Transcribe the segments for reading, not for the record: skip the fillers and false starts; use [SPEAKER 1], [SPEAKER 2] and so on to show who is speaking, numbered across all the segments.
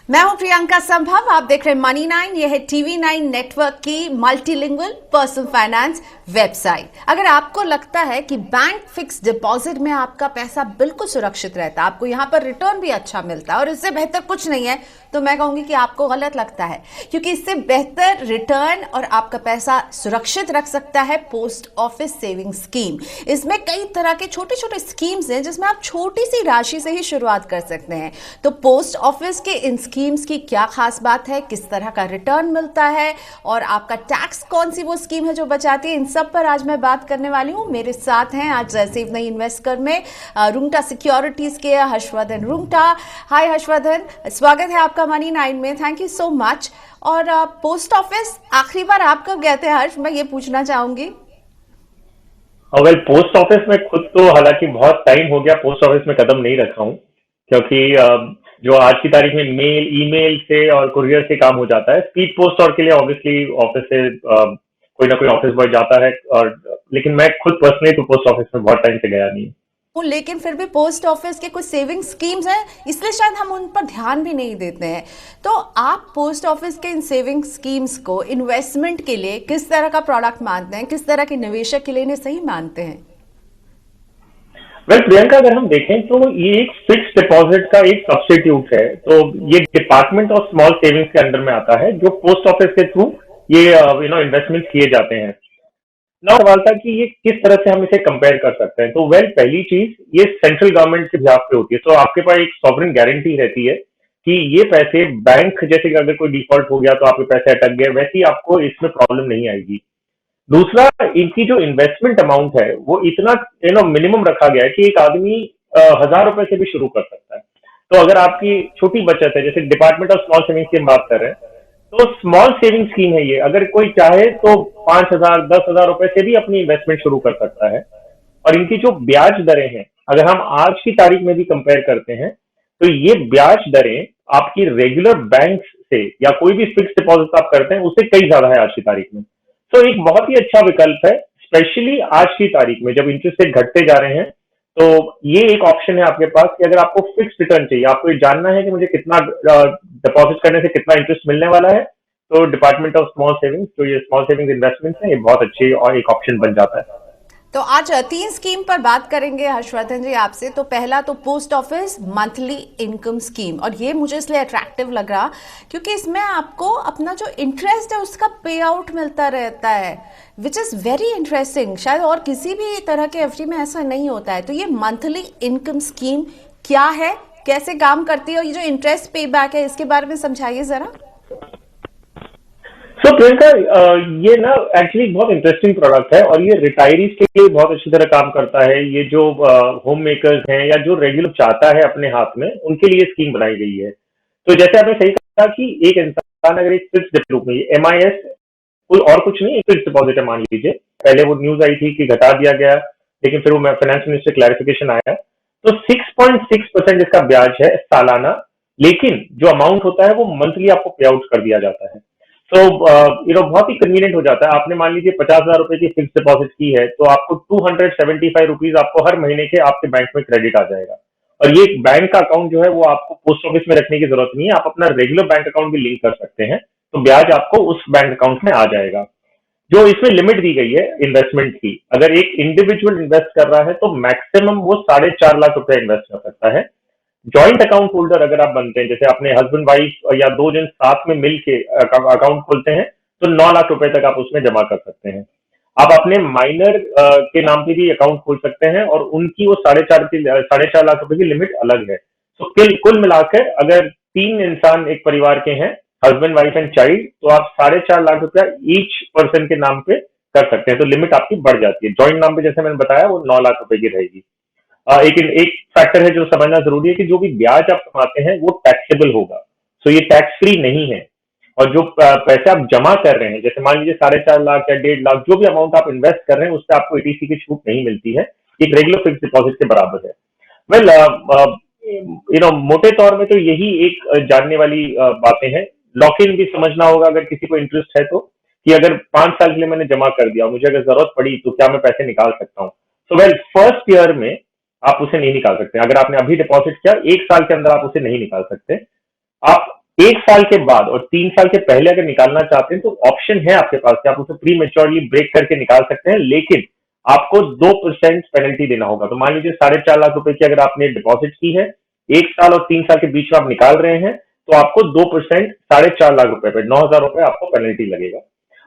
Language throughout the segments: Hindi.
[SPEAKER 1] मैं हूं प्रियंका संभव। आप देख रहे हैं मनी 9। यह है TV9 नेटवर्क की मल्टीलिंगुअल पर्सनल फाइनेंस वेबसाइट। अगर आपको लगता है कि बैंक फिक्स डिपॉजिट में आपका पैसा बिल्कुल सुरक्षित रहता है, आपको यहां पर रिटर्न भी अच्छा मिलता है और इससे बेहतर कुछ नहीं है, तो मैं कहूंगी कि आपको गलत लगता है, क्योंकि इससे बेहतर रिटर्न और आपका पैसा सुरक्षित रख सकता है पोस्ट ऑफिस सेविंग स्कीम। इसमें कई तरह के छोटे छोटे स्कीम्स हैं जिसमें आप छोटी सी राशि से ही शुरुआत कर सकते हैं। तो पोस्ट ऑफिस के इन स्कीम्स की क्या खास बात है, किस तरह का रिटर्न मिलता है और आपका टैक्स कौन सी वो स्कीम है जो बचाती है, इन सब पर आज मैं बात करने वाली हूं। मेरे साथ हैं आज सेव नई इन्वेस्टर में रुंगटा सिक्योरिटीज के हर्षवर्धन रुंगटा। हाय हर्षवर्धन, स्वागत है आपका मनी 9 में। Thank you so much. और पोस्ट ऑफिस आखिरी बार आप कब गए थे हर्ष, मैं ये पूछना चाहूंगी।
[SPEAKER 2] वेल, पोस्ट ऑफिस में खुद तो हालांकि बहुत टाइम हो गया पोस्ट ऑफिस में कदम नहीं रखा हूँ, क्योंकि जो आज की तारीख में मेल ईमेल से और कुरियर से काम हो जाता है। स्पीड पोस्ट और के लिए ऑब्वियसली ऑफिस से कोई ना कोई ऑफिस बॉय जाता है, और लेकिन मैं खुद पर्सनली तो पोस्ट ऑफिस में बहुत टाइम से गया नहीं।
[SPEAKER 1] लेकिन फिर भी पोस्ट ऑफिस के कुछ सेविंग स्कीम्स हैं, इसलिए शायद हम उन पर ध्यान भी नहीं देते हैं। तो आप पोस्ट ऑफिस के इन सेविंग स्कीम्स को इन्वेस्टमेंट के लिए किस तरह का प्रोडक्ट मानते हैं, किस तरह के निवेशक के लिए इन्हें सही मानते हैं?
[SPEAKER 2] वेल प्रियंका, अगर हम देखें तो ये एक फिक्स डिपॉजिट का एक सब्स्टिट्यूट है। तो ये डिपार्टमेंट ऑफ स्मॉल सेविंग्स के अंडर में आता है, जो पोस्ट ऑफिस के थ्रू ये इन्वेस्टमेंट किए जाते हैं। ना सवाल था कि ये किस तरह से हम इसे कंपेयर कर सकते हैं। तो वेल, पहली चीज, ये सेंट्रल गवर्नमेंट के हिसाब पे होती है, तो आपके पास एक सॉवरेन गारंटी रहती है कि ये पैसे बैंक, जैसे कि अगर कोई डिफॉल्ट हो गया तो आपके पैसे अटक गए, वैसे ही आपको इसमें प्रॉब्लम नहीं आएगी। दूसरा, इनकी जो इन्वेस्टमेंट अमाउंट है वो इतना मिनिमम रखा गया है कि एक आदमी 1,000 रुपए से भी शुरू कर सकता है। तो अगर आपकी छोटी बचत है, जैसे डिपार्टमेंट ऑफ स्मॉल सेविंग्स की हम बात कर रहे हैं, तो स्मॉल सेविंग स्कीम है ये। अगर कोई चाहे तो 5,000 10,000 रुपए से भी अपनी इन्वेस्टमेंट शुरू कर सकता है। और इनकी जो ब्याज दरें हैं, अगर हम आज की तारीख में भी कंपेयर करते हैं, तो ये ब्याज दरें आपकी रेगुलर बैंक से या कोई भी फिक्स डिपॉजिट आप करते हैं उससे कई ज्यादा है आज की तारीख में। तो एक बहुत ही अच्छा विकल्प है, स्पेशली आज की तारीख में जब इंटरेस्ट रेट घटते जा रहे हैं। तो ये एक ऑप्शन है आपके पास कि अगर आपको फिक्स रिटर्न चाहिए, आपको ये जानना है कि मुझे कितना डिपॉजिट करने से कितना इंटरेस्ट मिलने वाला है, तो डिपार्टमेंट ऑफ स्मॉल सेविंग्स, जो ये स्मॉल सेविंग्स इन्वेस्टमेंट है, ये बहुत अच्छी और एक ऑप्शन बन जाता है।
[SPEAKER 1] तो आज 3 स्कीम पर बात करेंगे हर्षवर्धन जी आपसे। तो पहला तो post office monthly income scheme, और ये मुझे इसलिए अट्रैक्टिव लग रहा क्योंकि इसमें आपको अपना जो इंटरेस्ट है उसका पे आउट मिलता रहता है, विच इज़ वेरी इंटरेस्टिंग। शायद और किसी भी तरह के एफडी में ऐसा नहीं होता है। तो ये मंथली इनकम स्कीम क्या है, कैसे काम करती है, और ये जो इंटरेस्ट पे बैक है इसके बारे में समझाइए जरा।
[SPEAKER 2] सो प्रियंका, ये ना एक्चुअली बहुत इंटरेस्टिंग प्रोडक्ट है, और ये रिटायरीज के लिए बहुत अच्छी तरह काम करता है। ये जो होम मेकर्स हैं या जो रेगुलर चाहता है अपने हाथ में, उनके लिए स्कीम बनाई गई है। तो जैसे आपने सही कहा कि एक इंसान अगर एक फिक्स डिपॉजिट में, MIS कोई और कुछ नहीं, फिक्स डिपॉजिट है मान लीजिए। पहले वो न्यूज आई थी कि घटा दिया गया, लेकिन फिर वो फाइनेंस मिनिस्टर क्लैरिफिकेशन आया, तो 6.6% इसका ब्याज है सालाना, लेकिन जो अमाउंट होता है वो मंथली आपको पे आउट कर दिया जाता है। तो बहुत ही कन्वीनियंट हो जाता है। आपने मान लीजिए 50,000 रुपए की फिक्स डिपॉजिट की है, तो आपको 275 रुपीज आपको हर महीने के आपके बैंक में क्रेडिट आ जाएगा। और ये बैंक का अकाउंट जो है वो आपको पोस्ट ऑफिस में रखने की जरूरत नहीं है, आप अपना रेगुलर बैंक अकाउंट भी लिंक कर सकते हैं, तो ब्याज आपको उस बैंक अकाउंट में आ जाएगा। जो इसमें लिमिट दी गई है इन्वेस्टमेंट की, अगर एक इंडिविजुअल इन्वेस्ट कर रहा है तो मैक्सिमम वो 4.5 लाख रुपए इन्वेस्ट कर सकता है। जॉइंट अकाउंट होल्डर अगर आप बनते हैं, जैसे अपने हस्बैंड वाइफ या दो जन साथ में मिलके अकाउंट खोलते हैं, तो 9 लाख रुपए तक आप उसमें जमा कर सकते हैं। आप अपने माइनर के नाम पे भी अकाउंट खोल सकते हैं, और उनकी वो 4.5 लाख रुपए की लिमिट अलग है। तो कुल मिलाकर अगर 3 इंसान एक परिवार के हैं, हस्बैंड वाइफ एंड चाइल्ड, तो आप 4.5 लाख रुपया ईच पर्सन के नाम पे कर सकते हैं, तो लिमिट आपकी बढ़ जाती है। जॉइंट नाम पे जैसे मैंने बताया वो 9 लाख रुपए की रहेगी। एक फैक्टर है जो समझना जरूरी है कि जो भी ब्याज आप कमाते हैं वो टैक्सेबल होगा, सो ये टैक्स फ्री नहीं है। और जो पैसे आप जमा कर रहे हैं, जैसे मान लीजिए 4.5 लाख या 1.5 लाख, जो भी अमाउंट आप इन्वेस्ट कर रहे हैं, उस पर आपको ETC की छूट नहीं मिलती है, एक रेगुलर फिक्स डिपॉजिट के बराबर है। वेल, मोटे तौर में तो यही एक जानने वाली बातें हैं। लॉक इन भी समझना होगा अगर किसी को इंटरेस्ट है तो, कि अगर 5 साल के लिए मैंने जमा कर दिया, मुझे अगर जरूरत पड़ी तो क्या मैं पैसे निकाल सकता हूँ। तो वेल, फर्स्ट ईयर में आप उसे नहीं निकाल सकते। अगर आपने अभी डिपॉजिट किया, 1 साल के अंदर आप उसे नहीं निकाल सकते। आप 1 साल के बाद और 3 साल के पहले अगर निकालना चाहते हैं तो ऑप्शन है आपके पास कि आप उसे प्री मेच्योरली ब्रेक करके निकाल सकते हैं, लेकिन आपको 2% पेनल्टी देना होगा। तो मान लीजिए 4.5 लाख रुपए की अगर आपने डिपॉजिट की है, 1 साल और 3 साल के बीच में आप निकाल रहे हैं, तो आपको 2% 4.5 लाख रुपए पे 9,000 रुपए आपको पेनल्टी लगेगा।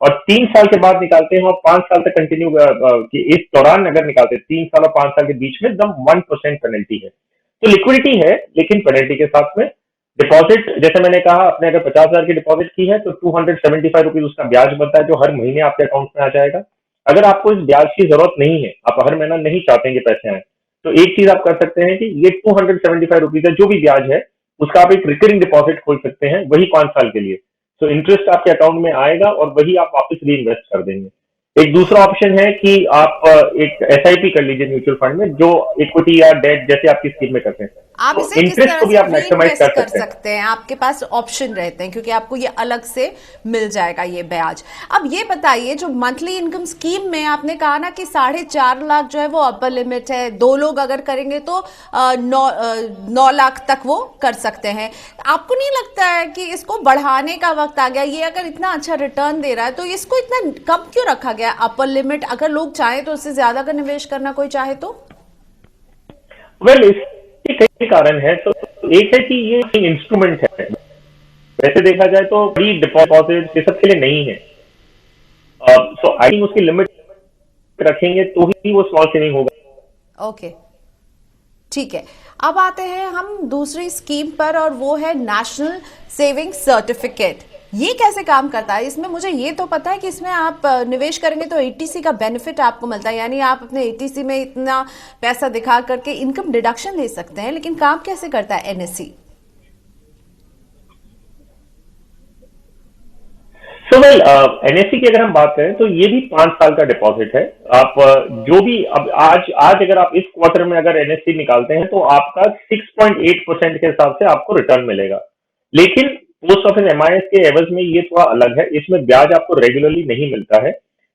[SPEAKER 2] और 3 साल के बाद निकालते हैं और 5 साल तक कंटिन्यू कि इस दौरान अगर निकालते हैं 3 साल और 5 साल के बीच में एकदम 1% पेनल्टी है। तो लिक्विडिटी है लेकिन पेनल्टी के साथ में। डिपॉजिट जैसे मैंने कहा, आपने अगर 50,000 की डिपॉजिट की है तो 275 रुपीज उसका ब्याज बनता है जो हर महीने आपके अकाउंट में आ जाएगा। अगर आपको इस ब्याज की जरूरत नहीं है, आप हर महीना नहीं चाहते हैं कि पैसे आए, तो एक चीज आप कर सकते हैं कि ये 275 रुपीज है जो भी ब्याज है उसका आप एक रिकरिंग डिपॉजिट खोल सकते हैं, वही 5 साल के लिए। तो इंटरेस्ट आपके अकाउंट में आएगा और वही आप वापस री इन्वेस्ट कर देंगे। एक दूसरा ऑप्शन है कि आप एक एसआईपी कर लीजिए म्यूचुअल फंड में, जो इक्विटी या डेट जैसे आपकी स्कीम में करते हैं।
[SPEAKER 1] आप
[SPEAKER 2] तो
[SPEAKER 1] इसे किस
[SPEAKER 2] इंटरेस्ट
[SPEAKER 1] तरह
[SPEAKER 2] को भी
[SPEAKER 1] से
[SPEAKER 2] आप मैक्सिमाइज
[SPEAKER 1] रीइन्वेस्ट कर
[SPEAKER 2] सकते हैं।
[SPEAKER 1] सकते हैं, आपके पास ऑप्शन रहते हैं क्योंकि आपको ये अलग से मिल जाएगा ये ब्याज। अब ये बताइए, जो मंथली इनकम स्कीम में आपने कहा ना कि 4.5 लाख जो है वो अपर लिमिट है, 2 लोग अगर करेंगे तो 9 लाख तक वो कर सकते हैं। आपको नहीं लगता है कि इसको बढ़ाने का वक्त आ गया? ये अगर इतना अच्छा रिटर्न दे रहा है तो इसको इतना कम क्यों रखा गया अपर लिमिट? अगर लोग चाहें तो उससे ज्यादा अगर निवेश करना कोई चाहे तो?
[SPEAKER 2] वेल, इसके कई कारण है। तो एक है कि ये इंस्ट्रूमेंट है, वैसे देखा जाए तो बड़ी डिपॉजिट ये सब के लिए नहीं है। सो आई थिंक उसकी लिमिट रखेंगे तो ही वो स्मॉल सेविंग होगा।
[SPEAKER 1] ओके, ठीक है। अब आते हैं हम दूसरी स्कीम पर और वो है नेशनल सेविंग सर्टिफिकेट। ये कैसे काम करता है? इसमें मुझे ये तो पता है कि इसमें आप निवेश करेंगे तो एटीसी का बेनिफिट आपको मिलता है, यानी आप अपने एटीसी में इतना पैसा दिखा करके इनकम डिडक्शन ले सकते हैं। लेकिन काम कैसे करता है एनएससी?
[SPEAKER 2] सो वेल, एनएससी की अगर हम बात करें तो ये भी 5 साल का डिपॉजिट है। आप जो भी अब आज अगर आप इस क्वार्टर में अगर एनएससी निकालते हैं तो आपका 6.8% के हिसाब से आपको रिटर्न मिलेगा। लेकिन पोस्ट ऑफिस एमआईएस के एवज में ये थोड़ा अलग है, इसमें ब्याज आपको रेगुलरली नहीं मिलता है।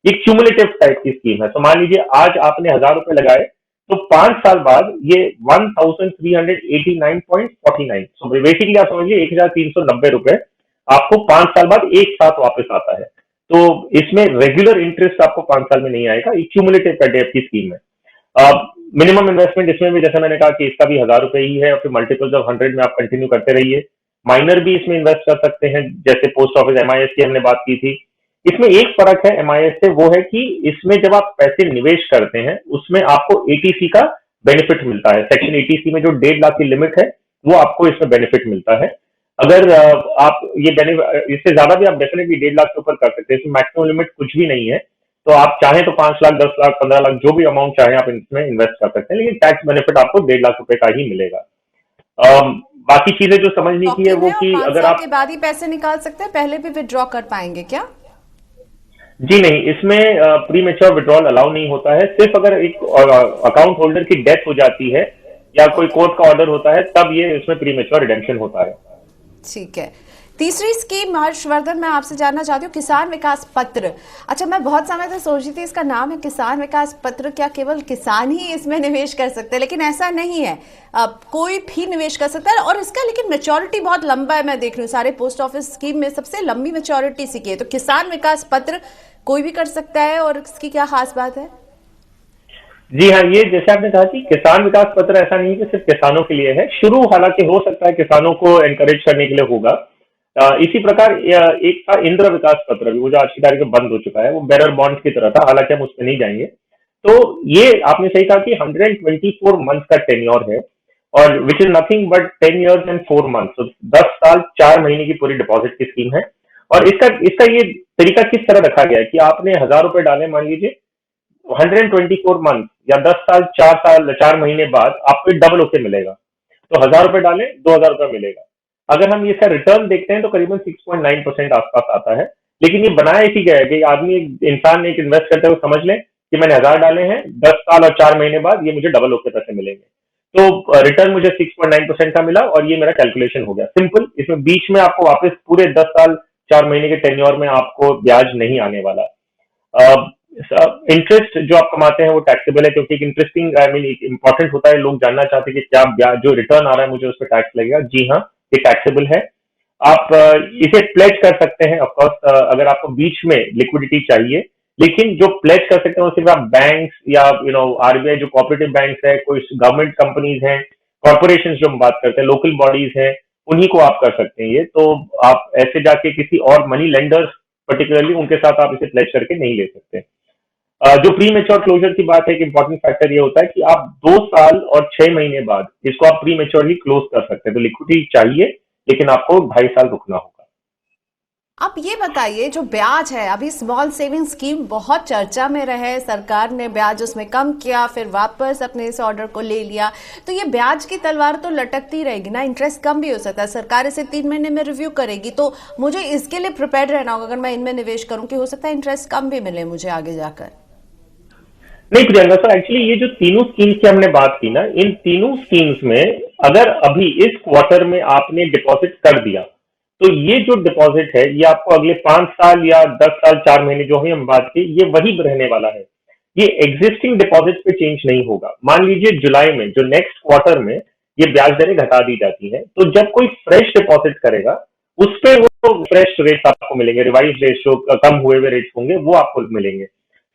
[SPEAKER 2] ये क्यूमुलेटिव टाइप की स्कीम है। तो मान लीजिए आज आपने 1,000 रुपए लगाए तो 5 साल बाद ये 1,389.49, सो बेसिकली आप समझिए 1,390 रुपए आपको 5 साल बाद एक साथ वापस आता है। तो इसमें रेगुलर इंटरेस्ट आपको 5 साल में नहीं आएगा, ये क्यूमुलेटिव टाइप की स्कीम है। मिनिमम इन्वेस्टमेंट इसमें भी जैसे मैंने कहा कि इसका भी 1,000 रुपए ही है और फिर मल्टीपल्स ऑफ 100 में आप कंटिन्यू करते रहिए। माइनर भी इसमें इन्वेस्ट कर सकते हैं, जैसे पोस्ट ऑफिस एमआईएस की हमने बात की थी। इसमें एक फर्क है एमआईएस से, वो है कि इसमें जब आप पैसे निवेश करते हैं उसमें आपको एटीसी का बेनिफिट मिलता है। सेक्शन एटीसी में जो 1.5 लाख की लिमिट है वो आपको इसमें बेनिफिट मिलता है। अगर आप ये इससे ज्यादा भी आप डेफिनेटली 1.5 लाख के ऊपर कर सकते हैं। इसमें मैक्सिमम लिमिट कुछ भी नहीं है। तो आप चाहें तो 5 लाख, 10 लाख, 15 लाख, जो भी अमाउंट चाहें आप इसमें इन्वेस्ट कर सकते हैं, लेकिन टैक्स बेनिफिट आपको 1.5 लाख रुपए का ही मिलेगा। बाकी चीजें जो समझने की है वो कि अगर आप
[SPEAKER 1] के बाद ही पैसे निकाल सकते हैं, पहले भी विड्रॉ कर पाएंगे क्या?
[SPEAKER 2] जी नहीं, इसमें प्री मेच्योर विड्रॉल अलाउ नहीं होता है। सिर्फ अगर एक अकाउंट होल्डर की डेथ हो जाती है या कोई कोर्ट का ऑर्डर होता है तब ये इसमें प्री मेच्योर रिडेम्पशन होता है।
[SPEAKER 1] ठीक है। तीसरी स्कीम हर्षवर्धन, मैं आपसे जानना चाहती हूँ किसान विकास पत्र। अच्छा, मैं बहुत समय से सोच रही थी इसका नाम है किसान विकास पत्र, क्या केवल किसान ही इसमें निवेश कर सकते हैं? लेकिन ऐसा नहीं है, कोई भी निवेश कर सकता है। और इसका लेकिन मेच्योरिटी बहुत लंबा है, मैं देख रही हूँ सारे पोस्ट ऑफिस स्कीम में सबसे लंबी मेच्योरिटी इसी की है। तो किसान विकास पत्र कोई भी कर सकता है और इसकी क्या खास बात है?
[SPEAKER 2] जी हाँ, ये जैसे आपने कहा कि किसान विकास पत्र ऐसा नहीं कि सिर्फ किसानों के लिए है। शुरू हालांकि हो सकता है किसानों को एनकरेज करने के लिए होगा। इसी प्रकार एक था इंद्र विकास पत्र भी, वो जो आज की तारीख में बंद हो चुका है, वो बेरर बॉन्ड्स की तरह था, हालांकि हम उस पर नहीं जाएंगे। तो ये आपने सही कहा कि 124 मंथ का टेन्योर है और which is nothing but 10 years and 4 months, तो 10 साल 4 महीने की पूरी डिपॉजिट की स्कीम है। और इसका ये तरीका किस तरह रखा गया है कि आपने 1,000 रुपए डाले, मान लीजिए 124 मंथ या 10 साल 4 महीने बाद आपको डबल होके मिलेगा। तो 1,000 रुपए डालें, 2,000 रुपए मिलेगा। अगर हम इसका रिटर्न देखते हैं तो करीबन 6.9% आसपास आता है। लेकिन ये बनाया इसी गया है कि आदमी, इंसान एक इन्वेस्ट करते हुए समझ ले कि मैंने 1,000 डाले हैं, 10 साल और 4 महीने बाद ये मुझे डबल होके पैसे मिलेंगे। तो रिटर्न मुझे 6.9% का मिला और ये मेरा कैलकुलेशन हो गया सिंपल। इसमें बीच में आपको वापस पूरे 10 साल 4 महीने के टेन्योर में आपको ब्याज नहीं आने वाला। इंटरेस्ट जो आप कमाते हैं वो टैक्सेबल है, क्योंकि एक इंटरेस्टिंग इंपॉर्टेंट होता है, लोग जानना चाहते हैं कि क्या ब्याज जो रिटर्न आ रहा है मुझे उस पर टैक्स लगेगा। जी हाँ, ये टैक्सेबल है। आप इसे प्लेज कर सकते हैं। ऑफ कोर्स अगर आपको बीच में लिक्विडिटी चाहिए, लेकिन जो प्लेज कर सकते हैं वो सिर्फ आप बैंक्स या आरबीआई जो कोऑपरेटिव बैंक्स है, कोई गवर्नमेंट कंपनीज हैं, कॉर्पोरेशन जो हम बात करते हैं, लोकल बॉडीज हैं, उन्हीं को आप कर सकते हैं। ये तो आप ऐसे जाके किसी और मनी लेंडर्स पर्टिकुलरली उनके साथ आप इसे प्लेज करके नहीं ले सकते। जो प्री मेच्योर क्लोजर की बात है, एक इंपॉर्टेंट फैक्टर ये होता है कि आप 2 साल और 6 महीने बाद इसको आप प्री मेच्योरली क्लोज कर सकते हैं। तो लिक्विडिटी चाहिए, लेकिन आपको 2.5 साल रुकना होगा।
[SPEAKER 1] आप ये बताइए, जो ब्याज है, अभी स्मॉल सेविंग स्कीम बहुत चर्चा में रहे, सरकार ने ब्याज उसमें कम किया, फिर वापस अपने इस ऑर्डर को ले लिया, तो ये ब्याज की तलवार तो लटकती रहेगी ना, इंटरेस्ट कम भी हो सकता है, सरकार इसे 3 महीने में रिव्यू करेगी, तो मुझे इसके लिए प्रिपेयर रहना होगा अगर मैं इनमें निवेश करूं कि हो सकता है इंटरेस्ट कम भी मिले मुझे आगे जाकर।
[SPEAKER 2] नहीं प्रियंका सर, एक्चुअली ये जो तीनों स्कीम्स की हमने बात की ना, इन तीनों स्कीम्स में अगर अभी इस क्वार्टर में आपने डिपॉजिट कर दिया, तो ये जो डिपॉजिट है ये आपको अगले 5 साल या 10 साल 4 महीने जो है हम बात की, ये वही रहने वाला है। ये एग्जिस्टिंग डिपॉजिट पे चेंज नहीं होगा। मान लीजिए जुलाई में जो नेक्स्ट क्वार्टर में ये ब्याज दरें घटा दी जाती है, तो जब कोई फ्रेश डिपॉजिट करेगा उस पे वो फ्रेश रेट्स आपको मिलेंगे, रिवाइज रेट्स जो कम हुए हुए रेट्स होंगे वो आपको मिलेंगे।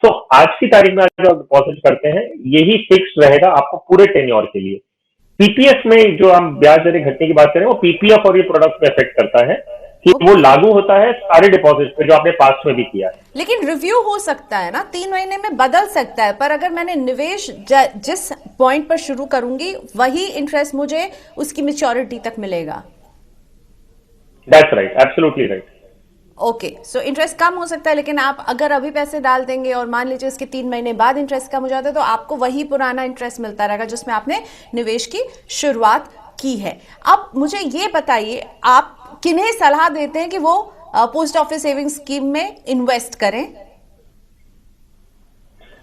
[SPEAKER 2] तो आज की तारीख में जो आप डिपॉजिट करते हैं यही फिक्स रहेगा आपको पूरे टेन्योर के लिए। पीपीएफ में जो हम ब्याज दरें घटने की बात करें वो पीपीएफ और ये प्रोडक्ट पे इफेक्ट करता है कि वो लागू होता है सारे डिपॉजिट पे जो आपने पास्ट में भी किया है।
[SPEAKER 1] लेकिन रिव्यू हो सकता है ना, 3 महीने में बदल सकता है, पर अगर मैंने निवेश जिस पॉइंट पर शुरू करूंगी वही इंटरेस्ट मुझे उसकी मैच्योरिटी तक मिलेगा।
[SPEAKER 2] That's right, absolutely right.
[SPEAKER 1] Okay, so interest कम हो सकता है, लेकिन आप अगर अभी पैसे डाल देंगे और मान लीजिए इसके 3 महीने बाद इंटरेस्ट कम हो जाता है, तो आपको वही पुराना इंटरेस्ट मिलता रहेगा जिसमें आपने निवेश की शुरुआत की है। अब मुझे ये बताइए, आप किन्हें सलाह देते हैं कि वो पोस्ट ऑफिस सेविंग स्कीम में इन्वेस्ट करें?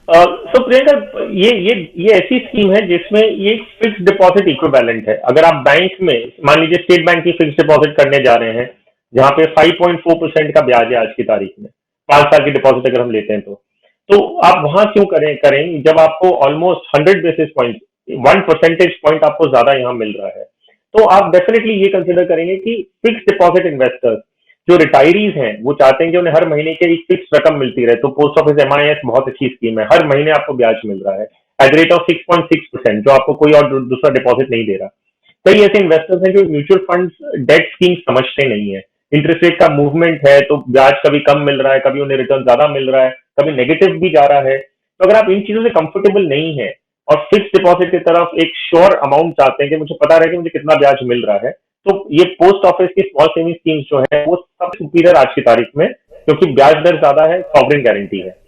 [SPEAKER 2] तो प्रियंका, ये ऐसी स्कीम है जिसमें ये फिक्स डिपॉजिट इक्विवेलेंट है। अगर आप बैंक में मान लीजिए स्टेट बैंक की फिक्स डिपॉजिट करने जा रहे हैं जहां पे 5.4% का ब्याज है आज की तारीख में, 5 साल की डिपॉजिट अगर हम लेते हैं तो आप वहां क्यों करें जब आपको almost 100 basis point 1 percentage point आपको ज्यादा यहाँ मिल रहा है। तो आप डेफिनेटली ये कंसिडर करेंगे कि फिक्स डिपॉजिट इन्वेस्टर्स जो रिटायरीज हैं वो चाहते हैं कि उन्हें हर महीने की एक फिक्स रकम मिलती रहे। तो पोस्ट ऑफिस एमआईएस बहुत अच्छी स्कीम है, हर महीने आपको ब्याज मिल रहा है एट द रेट ऑफ 6.6%, जो आपको कोई और दूसरा डिपॉजिट नहीं दे रहा। कई ऐसे इन्वेस्टर्स हैं जो म्यूचुअल फंड्स डेट स्कीम समझते नहीं है। इंटरेस्ट रेट का मूवमेंट है तो ब्याज कभी कम मिल रहा है, कभी उन्हें रिटर्न ज्यादा मिल रहा है, कभी नेगेटिव भी जा रहा है। तो अगर आप इन चीजों से कंफर्टेबल नहीं है और फिक्स डिपॉजिट की तरफ एक श्योर अमाउंट चाहते हैं कि मुझे पता रहे कि मुझे कितना ब्याज मिल रहा है, तो ये पोस्ट ऑफिस की स्मॉल सेविंग स्कीम्स जो है वो सबसे सुपीरियर आज की तारीख में, क्योंकि ब्याज दर ज्यादा है, सॉवरेन गारंटी है।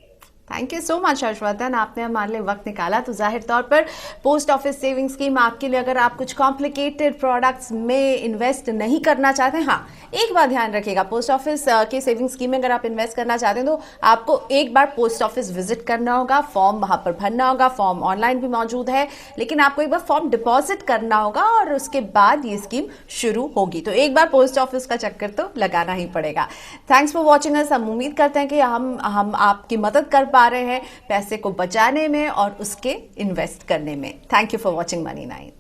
[SPEAKER 1] Thank you so much Harshvardhan, आपने हमारे लिए वक्त निकाला। तो जाहिर तौर पर पोस्ट ऑफिस सेविंग स्कीम आपके लिए, अगर आप कुछ कॉम्प्लिकेटेड प्रोडक्ट्स में इन्वेस्ट नहीं करना चाहते हैं, हाँ एक बात ध्यान रखिएगा, पोस्ट ऑफिस के सेविंग स्कीम में अगर आप इन्वेस्ट करना चाहते हैं तो आपको एक बार पोस्ट ऑफिस विजिट करना होगा, फॉर्म वहाँ पर भरना होगा, फॉर्म ऑनलाइन भी मौजूद है, लेकिन आपको एक बार फॉर्म डिपॉजिट करना होगा और उसके बाद ये स्कीम शुरू होगी। तो एक बार पोस्ट ऑफिस का चक्कर तो लगाना ही पड़ेगा। Thanks for watching us. हम उम्मीद करते हैं कि हम आपकी मदद कर पा रहे हैं पैसे को बचाने में और उसके इन्वेस्ट करने में। Thank you for watching money 9।